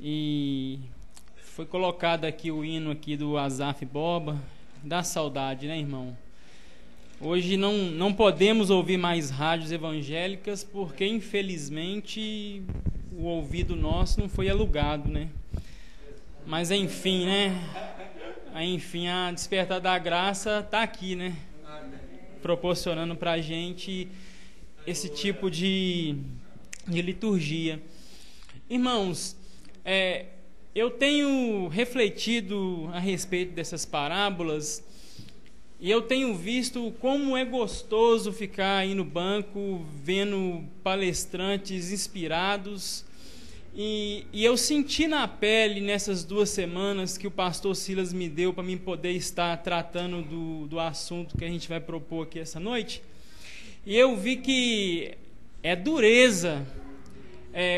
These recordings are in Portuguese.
E foi colocado aqui o hino aqui do Asaf Borba, da saudade, né, irmão? Hoje não podemos ouvir mais rádios evangélicas porque, infelizmente, o ouvido nosso não foi alugado, né? Mas, enfim, né? Enfim, a Despertar da Graça está aqui, né? Proporcionando para a gente esse tipo de liturgia. Irmãos, eu tenho refletido a respeito dessas parábolas e eu tenho visto como é gostoso ficar aí no banco vendo palestrantes inspirados e eu senti na pele nessas 2 semanas que o pastor Silas me deu para mim poder estar tratando do assunto que a gente vai propor aqui essa noite, e eu vi que é dureza.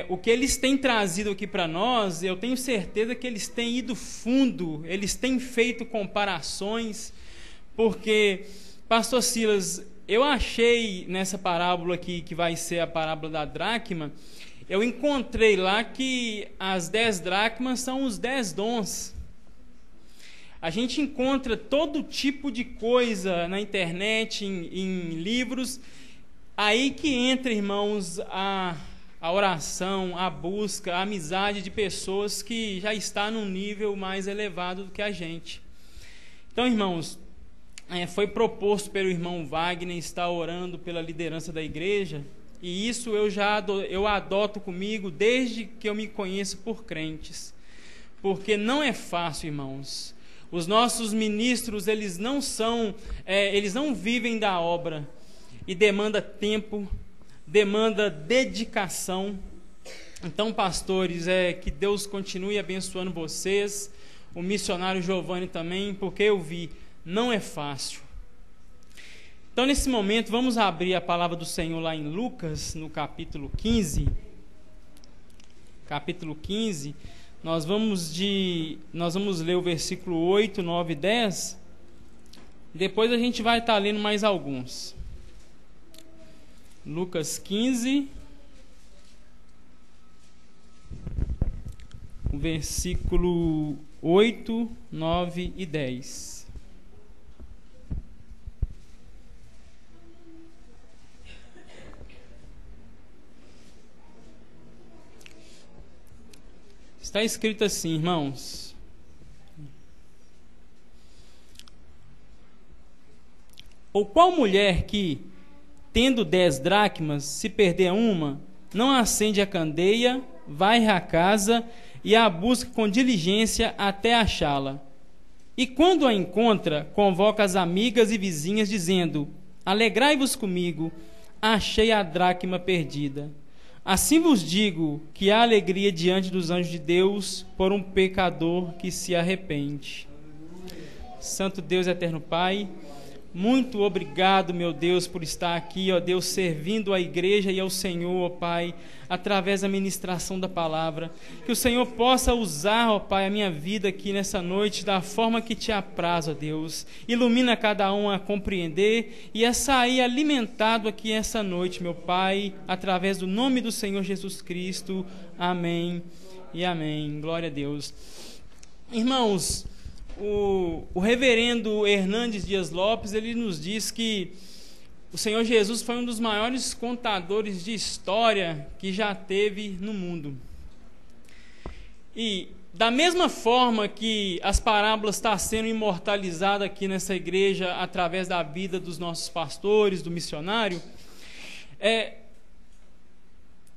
O que eles têm trazido aqui para nós, eu tenho certeza que eles têm ido fundo, eles têm feito comparações, porque, pastor Silas, eu achei nessa parábola aqui, que vai ser a parábola da dracma, eu encontrei lá que as 10 dracmas são os 10 dons. A gente encontra todo tipo de coisa na internet, em livros, aí que entra, irmãos, a oração, a busca, a amizade de pessoas que já estão num nível mais elevado do que a gente. Então, irmãos, foi proposto pelo irmão Wagner estar orando pela liderança da igreja, e isso eu adoto comigo desde que eu me conheço por crentes, porque não é fácil, irmãos. Os nossos ministros, eles não vivem da obra, e demanda tempo, demanda dedicação. Então, pastores, que Deus continue abençoando vocês, o missionário Giovanni também, porque eu vi, não é fácil. Então, nesse momento, vamos abrir a palavra do Senhor lá em Lucas, no capítulo 15. Capítulo 15, nós vamos ler o versículo 8, 9 e 10. Depois a gente vai estar lendo mais alguns. Lucas 15, o versículo 8, 9 e 10. Está escrito assim, irmãos: ou qual mulher que, tendo 10 dracmas, se perder uma, não acende a candeia, vai à casa e a busca com diligência até achá-la. E quando a encontra, convoca as amigas e vizinhas, dizendo: alegrai-vos comigo, achei a dracma perdida. Assim vos digo que há alegria diante dos anjos de Deus por um pecador que se arrepende. Santo Deus, eterno Pai, muito obrigado, meu Deus, por estar aqui, ó Deus, servindo a igreja e ao Senhor, ó Pai, através da ministração da palavra. Que o Senhor possa usar, ó Pai, a minha vida aqui nessa noite da forma que te apraz, ó Deus. Ilumina cada um a compreender e a sair alimentado aqui essa noite, meu Pai, através do nome do Senhor Jesus Cristo. Amém e amém. Glória a Deus. Irmãos, o reverendo Hernandes Dias Lopes, ele nos diz que o Senhor Jesus foi um dos maiores contadores de história que já teve no mundo. E da mesma forma que as parábolas estão sendo imortalizadas aqui nessa igreja através da vida dos nossos pastores, do missionário,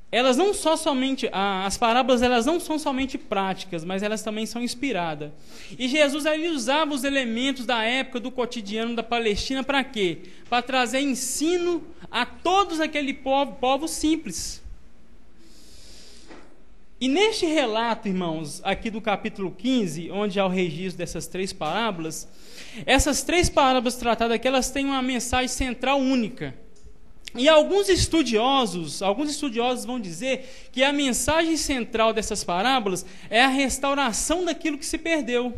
elas não só somente, as parábolas, elas não são somente práticas, mas elas também são inspiradas. E Jesus, ele usava os elementos da época do cotidiano da Palestina para quê? Para trazer ensino a todos aquele povo simples. E neste relato, irmãos, aqui do capítulo 15, onde há o registro dessas 3 parábolas, essas 3 parábolas tratadas aqui, elas têm uma mensagem central única. E alguns estudiosos vão dizer que a mensagem central dessas parábolas é a restauração daquilo que se perdeu.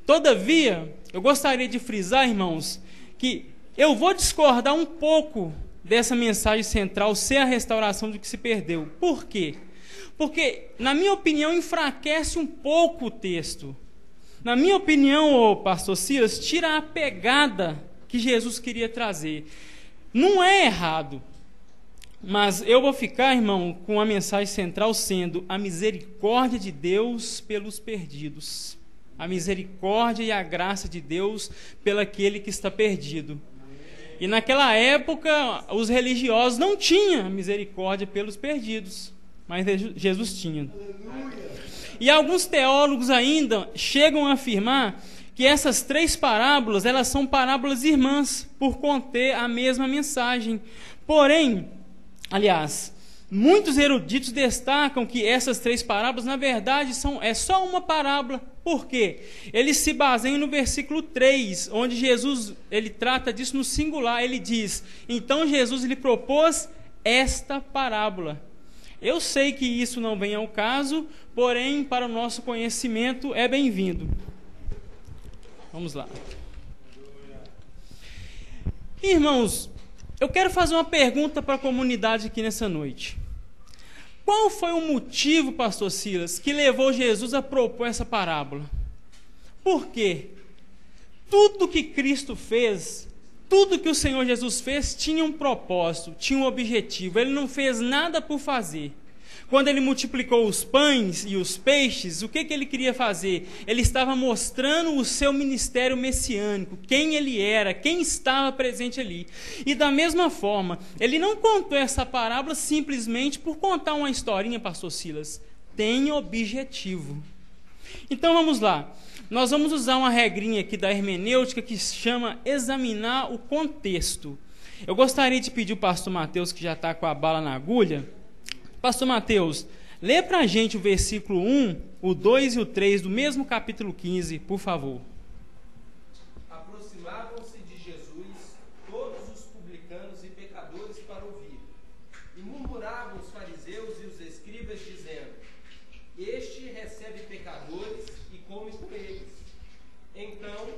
Todavia, eu gostaria de frisar, irmãos, que eu vou discordar um pouco dessa mensagem central ser a restauração do que se perdeu. Por quê? Porque, na minha opinião, enfraquece um pouco o texto. Na minha opinião, pastor Silas, tira a pegada que Jesus queria trazer. Não é errado, mas eu vou ficar, irmão, com a mensagem central sendo a misericórdia de Deus pelos perdidos. A misericórdia e a graça de Deus pelo aquele que está perdido. E naquela época, os religiosos não tinham misericórdia pelos perdidos, mas Jesus tinha. E alguns teólogos ainda chegam a afirmar que essas 3 parábolas, elas são parábolas irmãs, por conter a mesma mensagem. Porém, aliás, muitos eruditos destacam que essas 3 parábolas, na verdade, é só uma parábola. Por quê? Eles se baseiam no versículo 3, onde Jesus ele trata disso no singular. Ele diz, então Jesus lhe propôs esta parábola. Eu sei que isso não vem ao caso, porém, para o nosso conhecimento, é bem-vindo. Vamos lá. Irmãos, eu quero fazer uma pergunta para a comunidade aqui nessa noite. Qual foi o motivo, pastor Silas, que levou Jesus a propor essa parábola? Por quê? Tudo que Cristo fez, tudo que o Senhor Jesus fez tinha um propósito, tinha um objetivo. Ele não fez nada por fazer. Quando ele multiplicou os pães e os peixes, o que ele queria fazer? Ele estava mostrando o seu ministério messiânico, quem ele era, quem estava presente ali. E da mesma forma, ele não contou essa parábola simplesmente por contar uma historinha, pastor Silas. Tem objetivo. Então vamos lá. Nós vamos usar uma regrinha aqui da hermenêutica que se chama examinar o contexto. Eu gostaria de pedir o pastor Mateus, que já está com a bala na agulha. Pastor Mateus, lê para a gente o versículo 1, o 2 e o 3 do mesmo capítulo 15, por favor. Aproximavam-se de Jesus todos os publicanos e pecadores para ouvir, e murmuravam os fariseus e os escribas, dizendo, este recebe pecadores e come com eles. Então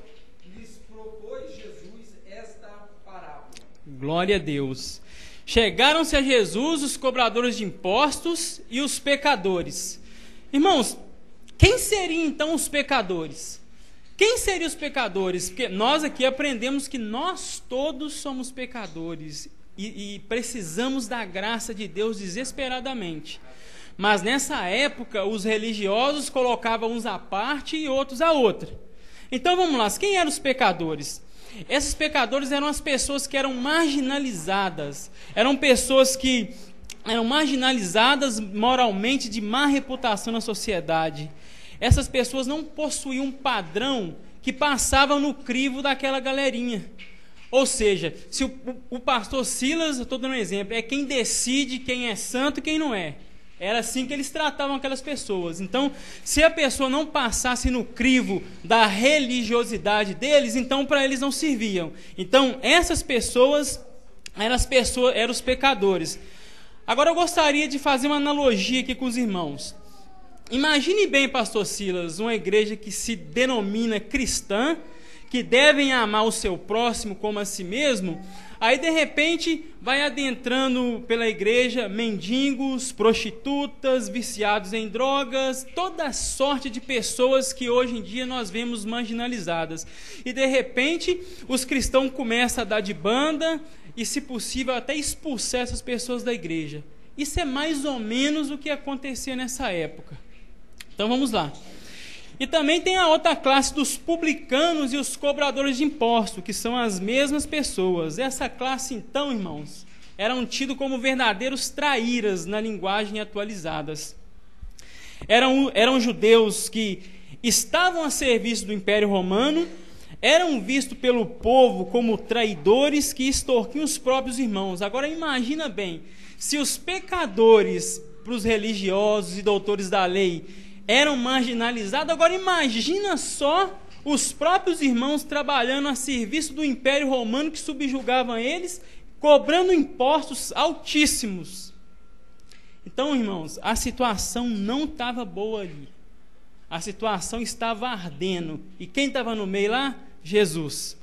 lhes propôs Jesus esta parábola. Glória a Deus. Chegaram-se a Jesus os cobradores de impostos e os pecadores. Irmãos, quem seriam então os pecadores? Quem seriam os pecadores? Porque nós aqui aprendemos que nós todos somos pecadores e precisamos da graça de Deus desesperadamente. Mas nessa época, os religiosos colocavam uns à parte e outros à outra. Então vamos lá, quem eram os pecadores? Esses pecadores eram as pessoas que eram marginalizadas, eram pessoas que eram marginalizadas moralmente, de má reputação na sociedade. Essas pessoas não possuíam um padrão que passava no crivo daquela galerinha. Ou seja, se o pastor Silas, eu estou dando um exemplo, é quem decide quem é santo e quem não é. Era assim que eles tratavam aquelas pessoas. Então, se a pessoa não passasse no crivo da religiosidade deles, então para eles não serviam. Então, essas pessoas eram os pecadores. Agora eu gostaria de fazer uma analogia aqui com os irmãos. Imagine bem, pastor Silas, uma igreja que se denomina cristã, que devem amar o seu próximo como a si mesmo. Aí, de repente, vai adentrando pela igreja mendigos, prostitutas, viciados em drogas, toda sorte de pessoas que hoje em dia nós vemos marginalizadas. E, de repente, os cristãos começam a dar de banda e, se possível, até expulsar essas pessoas da igreja. Isso é mais ou menos o que acontecia nessa época. Então, vamos lá. E também tem a outra classe dos publicanos e os cobradores de impostos, que são as mesmas pessoas. Essa classe, então, irmãos, eram tidos como verdadeiros traíras na linguagem atualizadas. Eram judeus que estavam a serviço do Império Romano, eram vistos pelo povo como traidores que extorquiam os próprios irmãos. Agora imagina bem, se os pecadores, para os religiosos e doutores da lei, eram marginalizados, agora imagina só os próprios irmãos trabalhando a serviço do Império Romano que subjugava eles, cobrando impostos altíssimos. Então, irmãos, a situação não estava boa ali. A situação estava ardendo. E quem estava no meio lá? Jesus.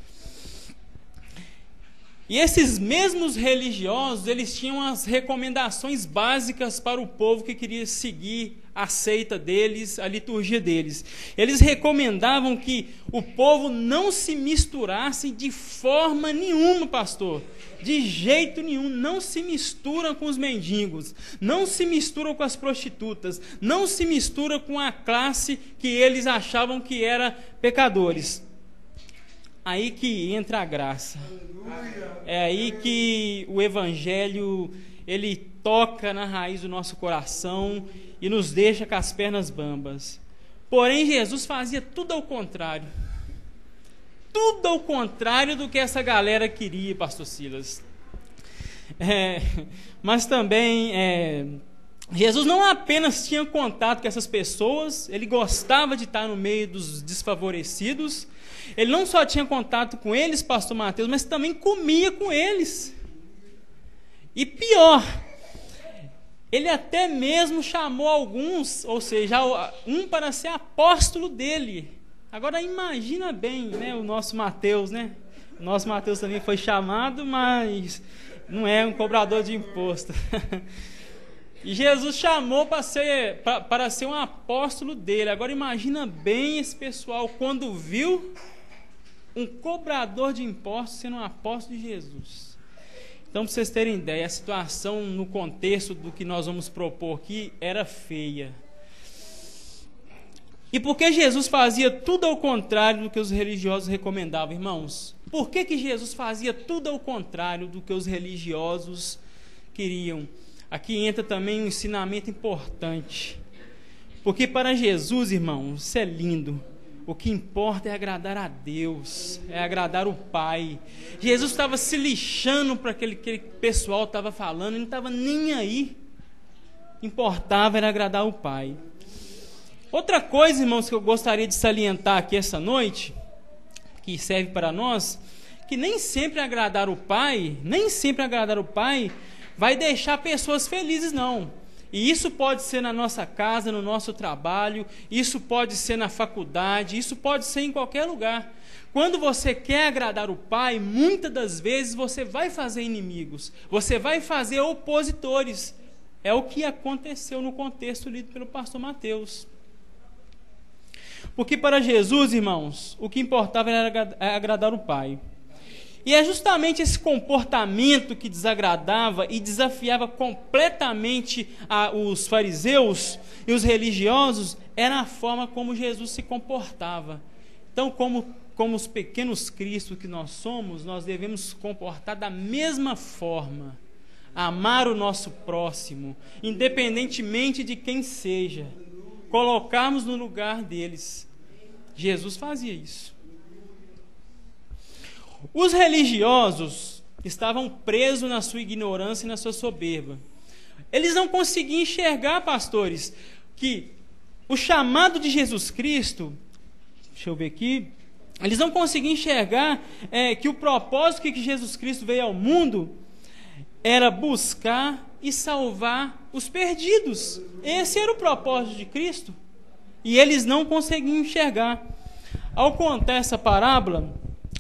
E esses mesmos religiosos, eles tinham as recomendações básicas para o povo que queria seguir a seita deles, a liturgia deles. Eles recomendavam que o povo não se misturasse de forma nenhuma, pastor. De jeito nenhum, não se misturam com os mendigos, não se misturam com as prostitutas, não se misturam com a classe que eles achavam que era pecadores. Aí que entra a graça. É aí que o Evangelho, ele toca na raiz do nosso coração e nos deixa com as pernas bambas. Porém, Jesus fazia tudo ao contrário. Tudo ao contrário do que essa galera queria, pastor Silas. Mas também, Jesus não apenas tinha contato com essas pessoas, ele gostava de estar no meio dos desfavorecidos. Ele não só tinha contato com eles, pastor Mateus, mas também comia com eles. E pior, ele até mesmo chamou alguns, ou seja, um para ser apóstolo dele. Agora imagina bem, né, o nosso Mateus, né? O nosso Mateus também foi chamado, mas não é um cobrador de imposto. E Jesus chamou para ser um apóstolo dele. Agora imagina bem esse pessoal quando viu um cobrador de impostos sendo um apóstolo de Jesus. Então, para vocês terem ideia, a situação no contexto do que nós vamos propor aqui era feia. E por que Jesus fazia tudo ao contrário do que os religiosos recomendavam, irmãos? Por que Jesus fazia tudo ao contrário do que os religiosos queriam? Aqui entra também um ensinamento importante. Porque para Jesus, irmãos, isso é lindo. O que importa é agradar a Deus, é agradar o Pai. Jesus estava se lixando para aquele que o pessoal estava falando, ele não estava nem aí. O que importava era agradar o Pai. Outra coisa, irmãos, que eu gostaria de salientar aqui essa noite, que serve para nós, que nem sempre agradar o Pai vai deixar pessoas felizes, não. E isso pode ser na nossa casa, no nosso trabalho, isso pode ser na faculdade, isso pode ser em qualquer lugar. Quando você quer agradar o Pai, muitas das vezes você vai fazer inimigos, você vai fazer opositores. É o que aconteceu no contexto lido pelo pastor Mateus. Porque para Jesus, irmãos, o que importava era agradar o Pai. E é justamente esse comportamento que desagradava e desafiava completamente os fariseus e os religiosos, era a forma como Jesus se comportava. Então, como os pequenos cristos que nós somos, nós devemos se comportar da mesma forma. Amar o nosso próximo, independentemente de quem seja. Colocarmos no lugar deles. Jesus fazia isso. Os religiosos estavam presos na sua ignorância e na sua soberba. Eles não conseguiam enxergar, pastores, que o chamado de Jesus Cristo, deixa eu ver aqui, eles não conseguiam enxergar que o propósito que Jesus Cristo veio ao mundo era buscar e salvar os perdidos. Esse era o propósito de Cristo. E eles não conseguiam enxergar. Ao contar essa parábola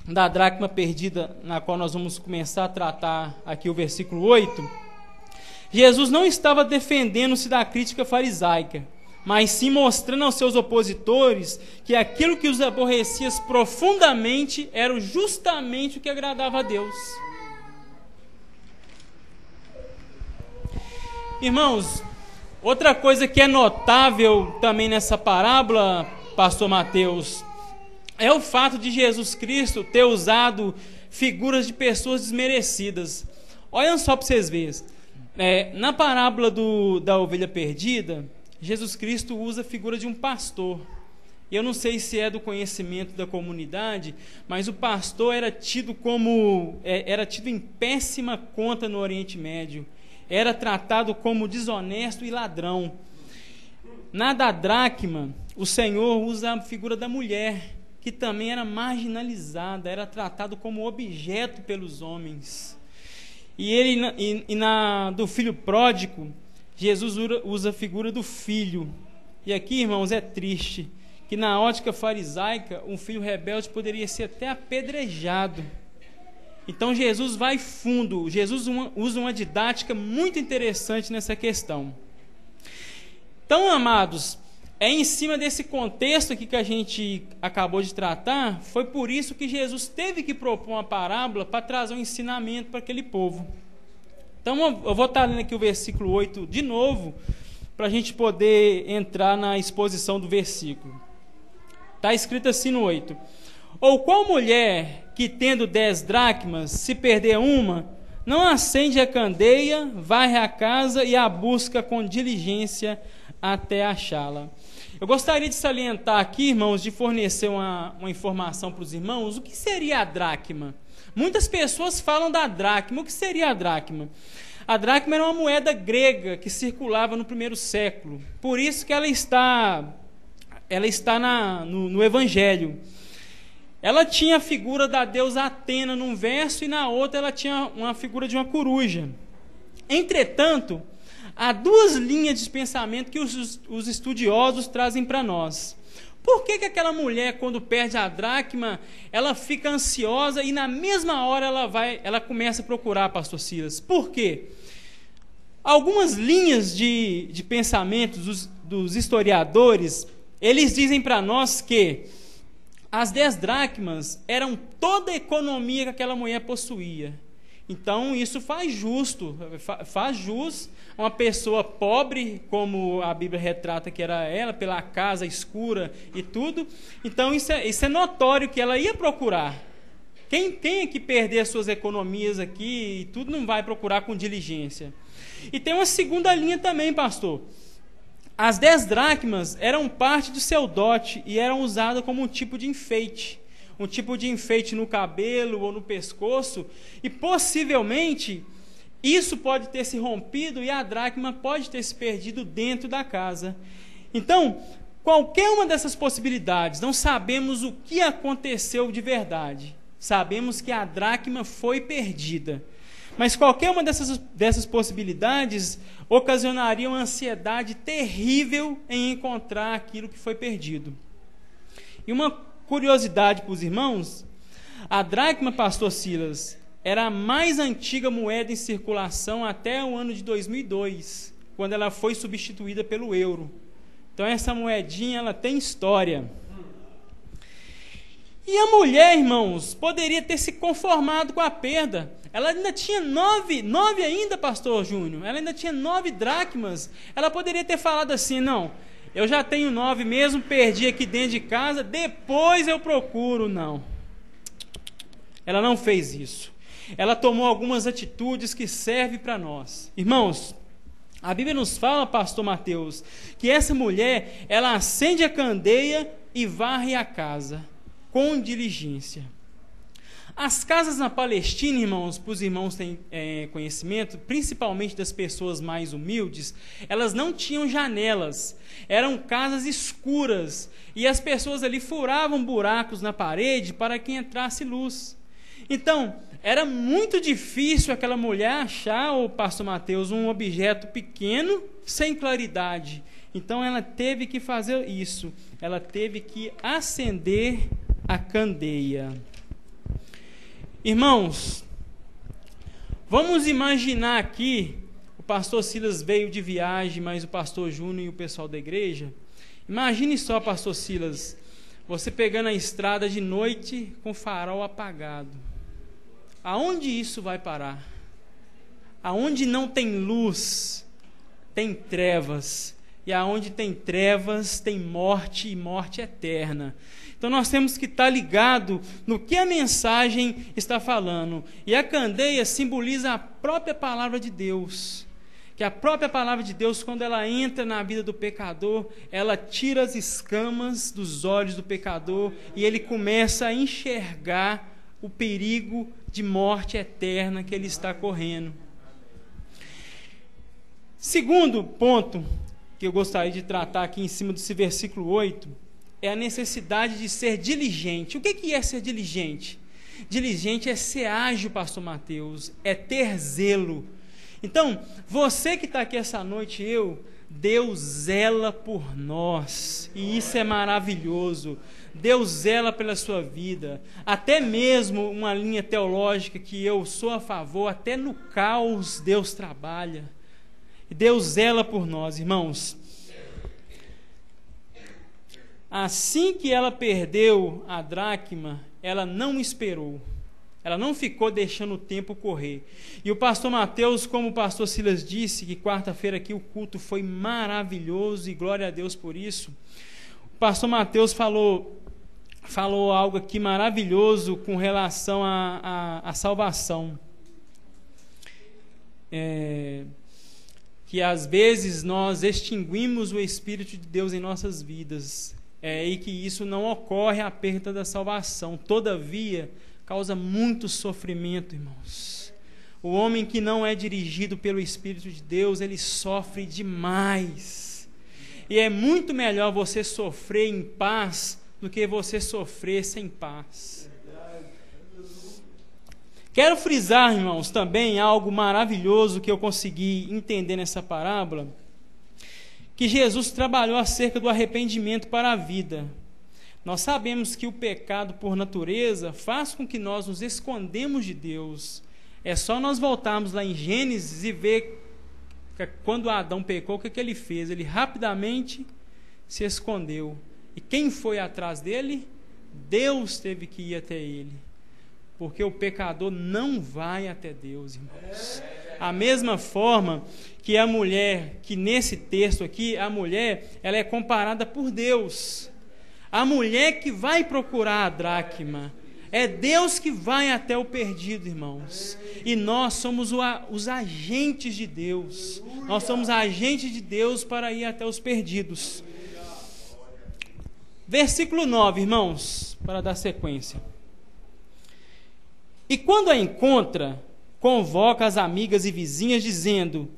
da dracma perdida, na qual nós vamos começar a tratar aqui o versículo 8, Jesus não estava defendendo-se da crítica farisaica, mas sim mostrando aos seus opositores que aquilo que os aborrecia profundamente era justamente o que agradava a Deus. Irmãos, outra coisa que é notável também nessa parábola, pastor Mateus, é o fato de Jesus Cristo ter usado figuras de pessoas desmerecidas. Olhem só para vocês verem. Na parábola da ovelha perdida, Jesus Cristo usa a figura de um pastor. Eu não sei se é do conhecimento da comunidade, mas o pastor era tido em péssima conta no Oriente Médio. Era tratado como desonesto e ladrão. Na da dracma, o Senhor usa a figura da mulher, que também era marginalizada, era tratado como objeto pelos homens. E na do filho pródigo, Jesus usa a figura do filho. E aqui, irmãos, é triste que na ótica farisaica, um filho rebelde poderia ser até apedrejado. Então Jesus vai fundo, Jesus usa uma didática muito interessante nessa questão. Então, amados, é em cima desse contexto aqui que a gente acabou de tratar, foi por isso que Jesus teve que propor uma parábola para trazer um ensinamento para aquele povo. Então eu vou estar lendo aqui o versículo 8 de novo, para a gente poder entrar na exposição do versículo. Está escrito assim no 8: Ou qual mulher que tendo 10 dracmas, se perder uma, não acende a candeia, varre a casa e a busca com diligência até achá-la? Eu gostaria de salientar aqui, irmãos, de fornecer uma informação para os irmãos. O que seria a dracma? Muitas pessoas falam da dracma. O que seria a dracma? A dracma era uma moeda grega que circulava no primeiro século. Por isso que ela está no Evangelho. Ela tinha a figura da deusa Atena num verso e na outra ela tinha uma figura de uma coruja. Entretanto, há duas linhas de pensamento que os estudiosos trazem para nós. Por que aquela mulher, quando perde a dracma, ela fica ansiosa e na mesma hora ela começa a procurar, pastor Silas? Por quê? Algumas linhas de pensamento dos historiadores, eles dizem para nós que as 10 dracmas eram toda a economia que aquela mulher possuía. Então isso faz jus uma pessoa pobre, como a Bíblia retrata que era ela, pela casa escura e tudo. Então isso é notório que ela ia procurar. Quem tem que perder as suas economias aqui e tudo não vai procurar com diligência. E tem uma segunda linha também, pastor. As 10 dracmas eram parte do seu dote e eram usadas como um tipo de enfeite. Um tipo de enfeite no cabelo ou no pescoço. E possivelmente isso pode ter se rompido e a dracma pode ter se perdido dentro da casa. Então, qualquer uma dessas possibilidades, não sabemos o que aconteceu de verdade. Sabemos que a dracma foi perdida. Mas qualquer uma dessas possibilidades ocasionaria uma ansiedade terrível em encontrar aquilo que foi perdido. E uma curiosidade para os irmãos: a dracma, pastor Silas, era a mais antiga moeda em circulação até o ano de 2002, quando ela foi substituída pelo euro. Então essa moedinha ela tem história. E a mulher, irmãos, poderia ter se conformado com a perda. Ela ainda tinha 9 ainda, pastor Júnior. Ela ainda tinha 9 dracmas. Ela poderia ter falado assim: não, eu já tenho 9 mesmo, perdi aqui dentro de casa, depois eu procuro. Não. Ela não fez isso. Ela tomou algumas atitudes que servem para nós. Irmãos, a Bíblia nos fala, pastor Mateus, que essa mulher, ela acende a candeia e varre a casa com diligência. As casas na Palestina, irmãos, para os irmãos terem conhecimento, principalmente das pessoas mais humildes, elas não tinham janelas, eram casas escuras, e as pessoas ali furavam buracos na parede para que entrasse luz. Então, era muito difícil aquela mulher achar, o pastor Mateus, um objeto pequeno, sem claridade. Então ela teve que fazer isso, ela teve que acender a candeia. Irmãos, vamos imaginar aqui, o pastor Silas veio de viagem, mas o pastor Júnior e o pessoal da igreja, imagine só, pastor Silas, você pegando a estrada de noite com o farol apagado. Aonde isso vai parar? Aonde não tem luz, tem trevas. E aonde tem trevas, tem morte e morte eterna. Então nós temos que estar ligado no que a mensagem está falando. E a candeia simboliza a própria palavra de Deus. Que a própria palavra de Deus, quando ela entra na vida do pecador, ela tira as escamas dos olhos do pecador e ele começa a enxergar o perigo de morte eterna que ele está correndo. Segundo ponto que eu gostaria de tratar aqui em cima desse versículo 8 é a necessidade de ser diligente. O que é ser diligente? Diligente é ser ágil, pastor Mateus, é ter zelo. Então, você que está aqui essa noite, Deus zela por nós, e isso é maravilhoso. Deus zela pela sua vida. Até mesmo uma linha teológica que eu sou a favor, até no caos Deus trabalha. Deus zela por nós, irmãos. Assim que ela perdeu a dracma, ela não esperou. Ela não ficou deixando o tempo correr. E o pastor Mateus, como o pastor Silas disse, que quarta-feira aqui o culto foi maravilhoso, e glória a Deus por isso. O pastor Mateus falou algo aqui maravilhoso com relação à salvação. Que às vezes nós extinguimos o Espírito de Deus em nossas vidas. E que isso não ocorre a perda da salvação. Todavia, causa muito sofrimento, irmãos. O homem que não é dirigido pelo Espírito de Deus, ele sofre demais. E é muito melhor você sofrer em paz do que você sofrer sem paz. Quero frisar, irmãos, também algo maravilhoso que eu consegui entender nessa parábola, que Jesus trabalhou acerca do arrependimento para a vida. Nós sabemos que o pecado por natureza faz com que nós nos escondemos de Deus. É só nós voltarmos lá em Gênesis e ver que quando Adão pecou, o que ele fez? Ele rapidamente se escondeu. E quem foi atrás dele? Deus teve que ir até ele. Porque o pecador não vai até Deus, irmãos. A mesma forma que a mulher, que nesse texto aqui, a mulher, ela é comparada por Deus. A mulher que vai procurar a dracma, é Deus que vai até o perdido, irmãos. E nós somos os agentes de Deus. Nós somos agentes de Deus para ir até os perdidos. Versículo 9, irmãos, para dar sequência. E quando a encontra, convoca as amigas e vizinhas, dizendo: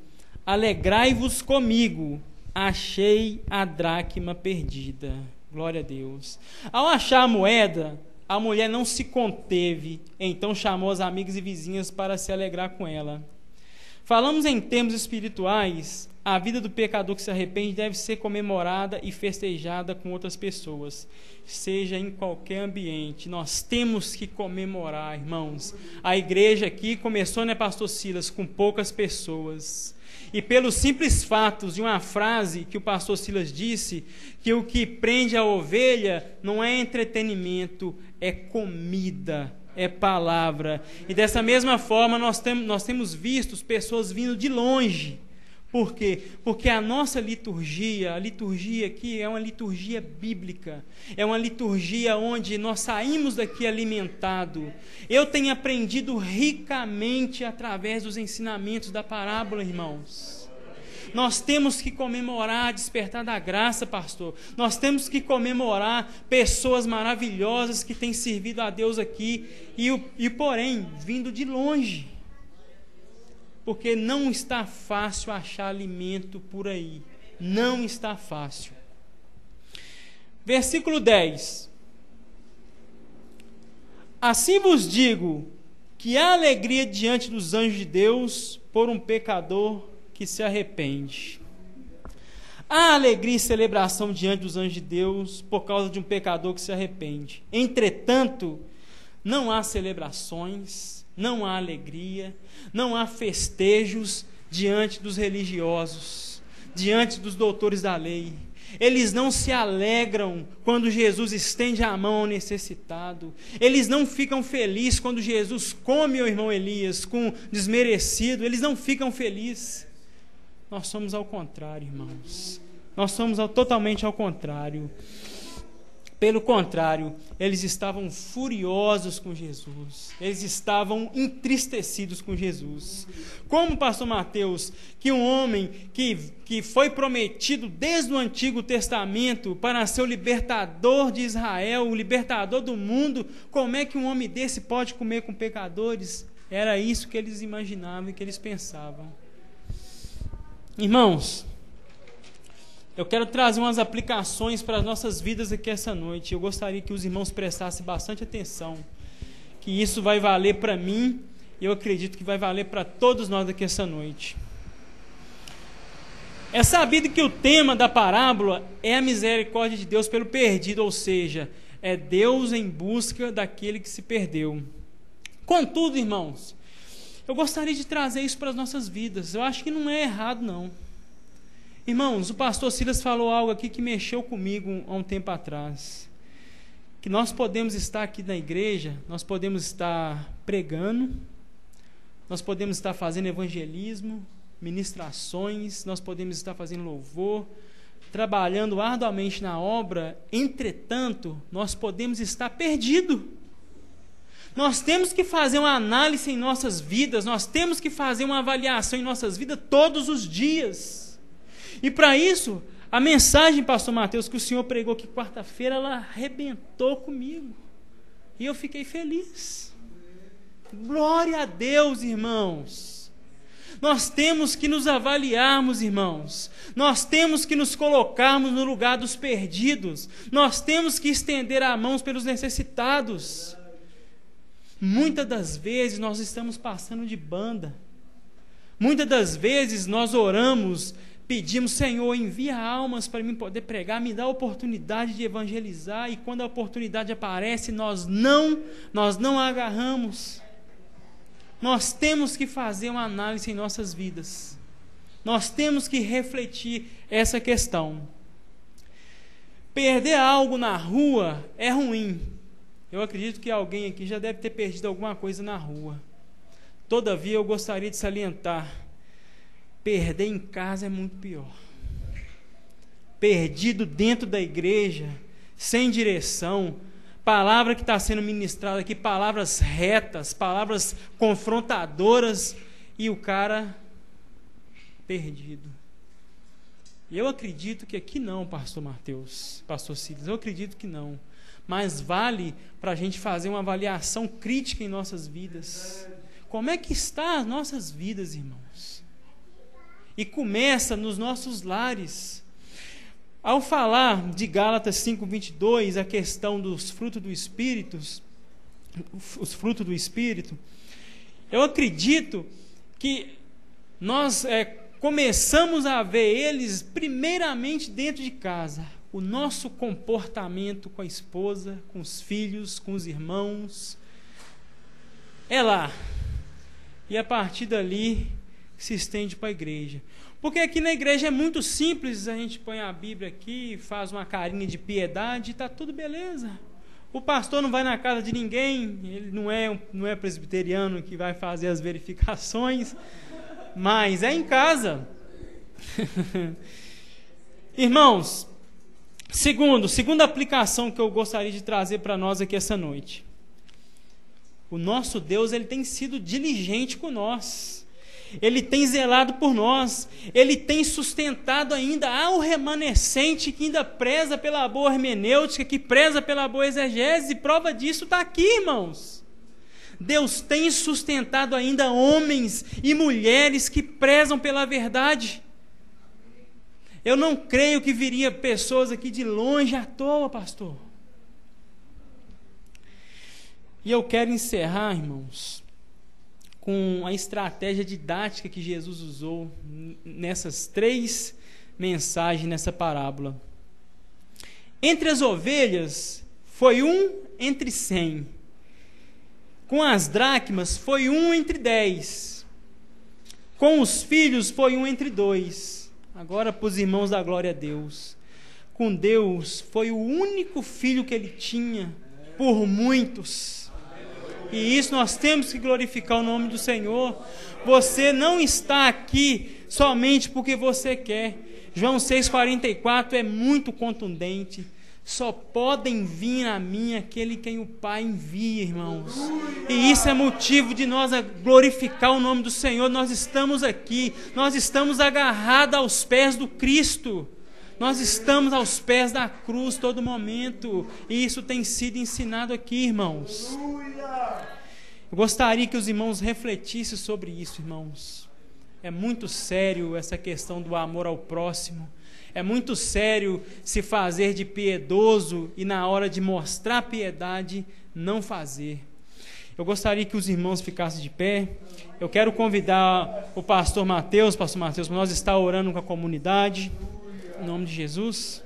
alegrai-vos comigo, achei a dracma perdida. Glória a Deus. Ao achar a moeda, a mulher não se conteve, então chamou as amigas e vizinhas para se alegrar com ela. Falamos em termos espirituais, a vida do pecador que se arrepende deve ser comemorada e festejada com outras pessoas, seja em qualquer ambiente. Nós temos que comemorar, irmãos. A igreja aqui começou, né, pastor Silas, com poucas pessoas. E pelos simples fatos de uma frase que o pastor Silas disse, que o que prende a ovelha não é entretenimento, é comida, é palavra. E dessa mesma forma nós temos visto pessoas vindo de longe. Por quê? Porque a nossa liturgia, a liturgia aqui é uma liturgia bíblica, é uma liturgia onde nós saímos daqui alimentados. Eu tenho aprendido ricamente através dos ensinamentos da parábola, irmãos. Nós temos que comemorar, despertar da graça, pastor. Nós temos que comemorar pessoas maravilhosas que têm servido a Deus aqui e porém, vindo de longe. Porque não está fácil achar alimento por aí. Não está fácil. Versículo 10. Assim vos digo, que há alegria diante dos anjos de Deus por um pecador que se arrepende. Há alegria e celebração diante dos anjos de Deus por causa de um pecador que se arrepende. Entretanto, não há celebrações, não há alegria, não há festejos diante dos religiosos, diante dos doutores da lei. Eles não se alegram quando Jesus estende a mão ao necessitado. Eles não ficam felizes quando Jesus come o irmão Elias com desmerecido. Eles não ficam felizes. Nós somos ao contrário, irmãos. Nós somos totalmente ao contrário. Pelo contrário, eles estavam furiosos com Jesus. Eles estavam entristecidos com Jesus. Como o pastor Mateus, que um homem que foi prometido desde o Antigo Testamento para ser o libertador de Israel, o libertador do mundo, como é que um homem desse pode comer com pecadores? Era isso que eles imaginavam e que eles pensavam. Irmãos, eu quero trazer umas aplicações para as nossas vidas aqui essa noite. Eu gostaria que os irmãos prestassem bastante atenção, que isso vai valer para mim e eu acredito que vai valer para todos nós aqui essa noite. É sabido que o tema da parábola é a misericórdia de Deus pelo perdido, ou seja, é Deus em busca daquele que se perdeu. Contudo, irmãos, eu gostaria de trazer isso para as nossas vidas. Eu acho que não é errado, não. Irmãos, o pastor Silas falou algo aqui que mexeu comigo há um tempo atrás. Que nós podemos estar aqui na igreja, nós podemos estar pregando, nós podemos estar fazendo evangelismo, ministrações, nós podemos estar fazendo louvor, trabalhando arduamente na obra. Entretanto, nós podemos estar perdidos. Nós temos que fazer uma análise em nossas vidas, nós temos que fazer uma avaliação em nossas vidas todos os dias. E para isso, a mensagem, pastor Mateus, que o senhor pregou aqui quarta-feira, ela arrebentou comigo. E eu fiquei feliz. Glória a Deus, irmãos. Nós temos que nos avaliarmos, irmãos. Nós temos que nos colocarmos no lugar dos perdidos. Nós temos que estender a mão pelos necessitados. Muitas das vezes nós estamos passando de banda. Muitas das vezes nós oramos, pedimos: Senhor, envia almas para mim poder pregar, me dá a oportunidade de evangelizar, e quando a oportunidade aparece, nós não a agarramos. Nós temos que fazer uma análise em nossas vidas. Nós temos que refletir essa questão. Perder algo na rua é ruim. Eu acredito que alguém aqui já deve ter perdido alguma coisa na rua. Todavia, eu gostaria de salientar: perder em casa é muito pior. Perdido dentro da igreja, sem direção, palavra que está sendo ministrada aqui, palavras retas, palavras confrontadoras, e o cara perdido. E eu acredito que aqui não, pastor Mateus, pastor Silas, eu acredito que não. Mas vale para a gente fazer uma avaliação crítica em nossas vidas. Como é que está as nossas vidas, irmãos? E começa nos nossos lares. Ao falar de Gálatas 5:22, a questão dos frutos do Espírito, os frutos do Espírito, eu acredito que nós começamos a ver eles primeiramente dentro de casa. O nosso comportamento com a esposa, com os filhos, com os irmãos, é lá. E a partir dali se estende para a igreja. Porque aqui na igreja é muito simples, a gente põe a Bíblia aqui, faz uma carinha de piedade e está tudo beleza. O pastor não vai na casa de ninguém, ele não é presbiteriano que vai fazer as verificações, mas é em casa. Irmãos, segunda aplicação que eu gostaria de trazer para nós aqui essa noite. O nosso Deus, ele tem sido diligente com nós. Ele tem zelado por nós. Ele tem sustentado ainda ao remanescente que ainda preza pela boa hermenêutica, que preza pela boa exegese, e prova disso está aqui, irmãos. Deus tem sustentado ainda homens e mulheres que prezam pela verdade. Eu não creio que viria pessoas aqui de longe à toa, pastor. E eu quero encerrar, irmãos, com a estratégia didática que Jesus usou nessas 3 mensagens, nessa parábola. Entre as ovelhas foi 1 entre 100. Com as dracmas foi 1 entre 10. Com os filhos foi 1 entre 2. Agora para os irmãos da glória a Deus. Com Deus foi o único filho que ele tinha por muitos. E isso nós temos que glorificar o nome do Senhor. Você não está aqui somente porque você quer. João 6,44 é muito contundente. Só podem vir a mim aquele quem o Pai envia, irmãos. E isso é motivo de nós glorificar o nome do Senhor. Nós estamos aqui, nós estamos agarrados aos pés do Cristo. Nós estamos aos pés da cruz todo momento. E isso tem sido ensinado aqui, irmãos. Eu gostaria que os irmãos refletissem sobre isso, irmãos. É muito sério essa questão do amor ao próximo. É muito sério se fazer de piedoso e na hora de mostrar piedade, não fazer. Eu gostaria que os irmãos ficassem de pé. Eu quero convidar o pastor Mateus, para nós estar orando com a comunidade. Em nome de Jesus.